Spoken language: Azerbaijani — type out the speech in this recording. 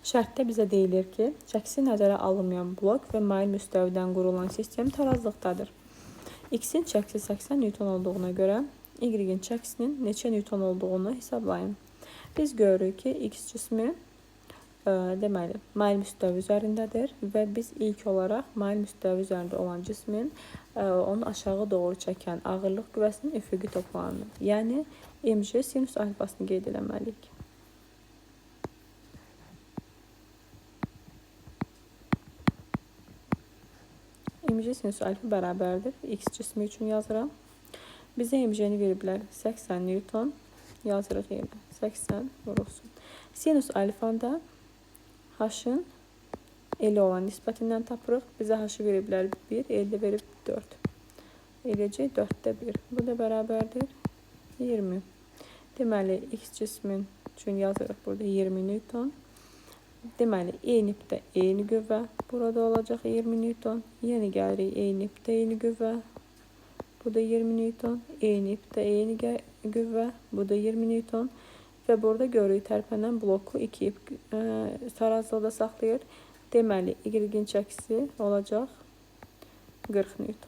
Şərtdə bizə deyilir ki, çəkisi nəzərə alınmayan blok və mail müstəvidən qurulan sistem tarazlıqdadır. X-in çəkisi 80 Newton olduğuna görə Y-in çəkisinin neçə Newton olduğunu hesablayın. Biz görürük ki, X cismi deməli, mail müstəvi üzərindədir və biz ilk olaraq mail müstəvi üzərində olan cismin onu aşağı doğru çəkən ağırlıq qüvvəsinin üfüqi toplanını, yəni mc sinus alfasını qeyd eləməliyik. mc sinus alfa bərabərdir. X cismi üçün yazıram. Bizə mc-ni veriblər 80 Newton. Yazırıq yerə. 80 vurulsun. Sinus alfanda h-ın elə olan nisbətindən tapırıq. Bizə h-ı veriblər 1, elde verib 4. Eləcək 4-də 1. Bu da bərabərdir 20. Deməli, X cismin üçün yazırıq burada 20 Newton. Deməli, E-nipdə eyni qüvvə burada olacaq 20 Newton. Yeni gəlirik E-nipdə eyni qüvvə. Bu da 20 Newton. E-nipdə eyni qüvvə. Bu da 20 Newton. Və burada görürük tərpənən bloku 2 tarazlıqda saxlayır. Deməli, Y-in çəkisi olacaq 40 Newton.